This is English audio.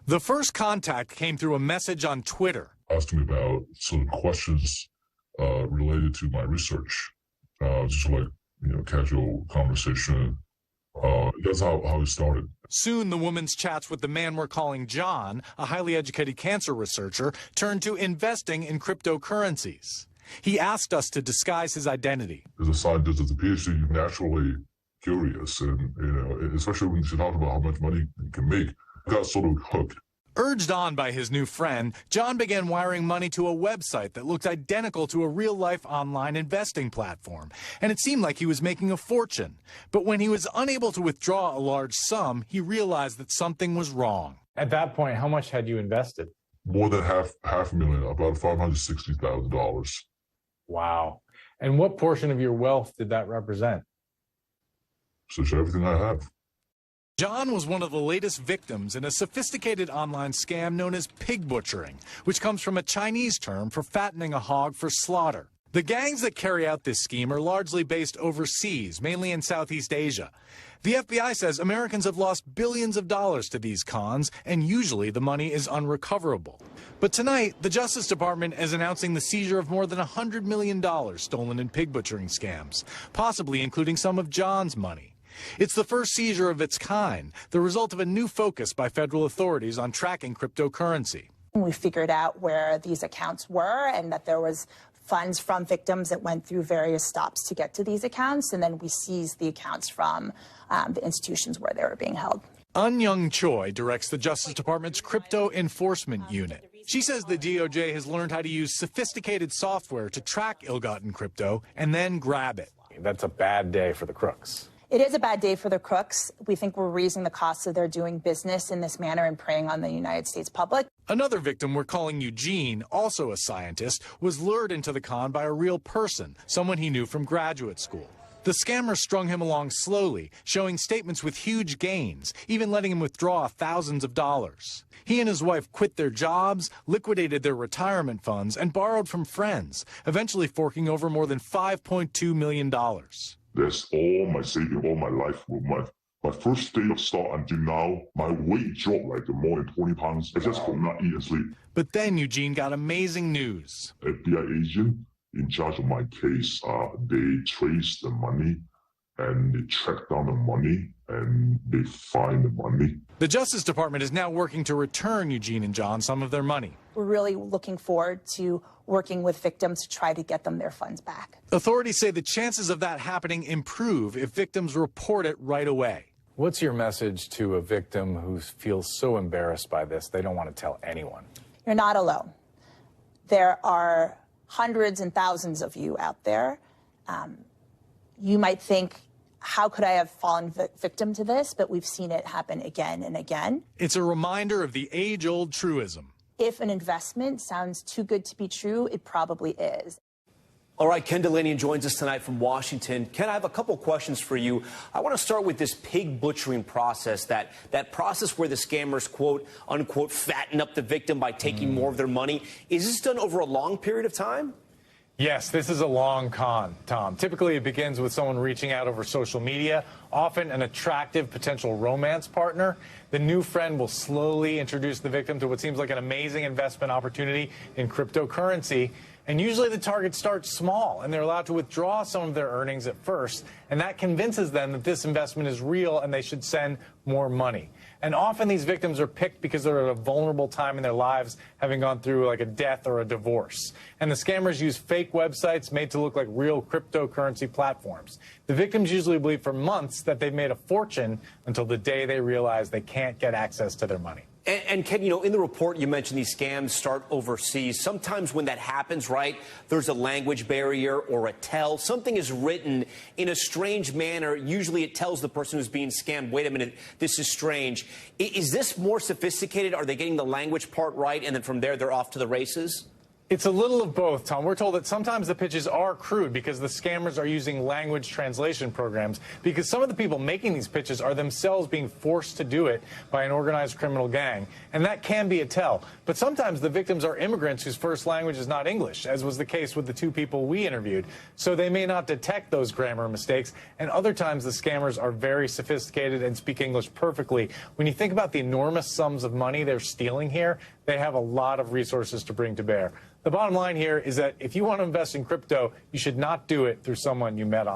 The first contact came through a message on Twitter. Asked me about some questions related to my research, just like, casual conversation. That's how it started. Soon, the woman's chats with the man we're calling John, a highly educated cancer researcher, turned to investing in cryptocurrencies. He asked us to disguise his identity. As a scientist, as a PhD, you're naturally curious, and especially when you talk about how much money you can make, I got sort of hooked. Urged on by his new friend, John began wiring money to a website that looked identical to a real-life online investing platform, and it seemed like he was making a fortune. But when he was unable to withdraw a large sum, he realized that something was wrong. At that point, how much had you invested? More than half a million, about $560,000. Wow. And what portion of your wealth did that represent? So everything I have. John was one of the latest victims in a sophisticated online scam known as pig butchering, which comes from a Chinese term for fattening a hog for slaughter. The gangs that carry out this scheme are largely based overseas, mainly in Southeast Asia. The FBI says Americans have lost billions of dollars to these cons, and usually the money is unrecoverable. But tonight, the Justice Department is announcing the seizure of more than $100 million stolen in pig butchering scams, possibly including some of John's money. It's the first seizure of its kind, the result of a new focus by federal authorities on tracking cryptocurrency. We figured out where these accounts were and that there was funds from victims that went through various stops to get to these accounts, and then we seized the accounts from the institutions where they were being held. Young Choi directs the Justice Department's Crypto Enforcement Unit. She says the DOJ has learned how to use sophisticated software to track ill-gotten crypto and then grab it. That's a bad day for the crooks. It is a bad day for the crooks. We think we're raising the costs of their doing business in this manner and preying on the United States public. Another victim we're calling Eugene, also a scientist, was lured into the con by a real person, someone he knew from graduate school. The scammer strung him along slowly, showing statements with huge gains, even letting him withdraw thousands of dollars. He and his wife quit their jobs, liquidated their retirement funds, and borrowed from friends, eventually forking over more than $5.2 million. That's all my saving, all my life. My first day of start until now, my weight dropped like more than 20 pounds. I just could not eat and sleep. But then Eugene got amazing news. FBI agent in charge of my case, they traced the money and they tracked down the money and they find the money. The Justice Department is now working to return Eugene and John some of their money. We're really looking forward to working with victims to try to get them their funds back. Authorities say the chances of that happening improve if victims report it right away. What's your message to a victim who feels so embarrassed by this they don't want to tell anyone? You're not alone. There are hundreds and thousands of you out there. You might think, how could I have fallen victim to this? But we've seen it happen again and again. It's a reminder of the age-old truism. If an investment sounds too good to be true, it probably is. All right, Ken Dilanian joins us tonight from Washington. Ken, I have a couple questions for you. I want to start with this pig butchering process, that process where the scammers, quote, unquote, fatten up the victim by taking more of their money. Is this done over a long period of time? Yes, this is a long con, Tom. Typically, it begins with someone reaching out over social media, often an attractive potential romance partner. The new friend will slowly introduce the victim to what seems like an amazing investment opportunity in cryptocurrency. And usually the target starts small, and they're allowed to withdraw some of their earnings at first, and that convinces them that this investment is real and they should send more money. And often these victims are picked because they're at a vulnerable time in their lives, having gone through like a death or a divorce. And the scammers use fake websites made to look like real cryptocurrency platforms. The victims usually believe for months that they've made a fortune until the day they realize they can't get access to their money. And Ken, you know, in the report you mentioned these scams start overseas. Sometimes when that happens, right, there's a language barrier or a tell. Something is written in a strange manner. Usually it tells the person who's being scammed, wait a minute, this is strange. Is this more sophisticated? Are they getting the language part right, and then from there they're off to the races? It's a little of both, Tom. We're told that sometimes the pitches are crude because the scammers are using language translation programs, because some of the people making these pitches are themselves being forced to do it by an organized criminal gang. And that can be a tell. But sometimes the victims are immigrants whose first language is not English, as was the case with the two people we interviewed. So they may not detect those grammar mistakes. And other times the scammers are very sophisticated and speak English perfectly. When you think about the enormous sums of money they're stealing here, they have a lot of resources to bring to bear. The bottom line here is that if you want to invest in crypto, you should not do it through someone you met online.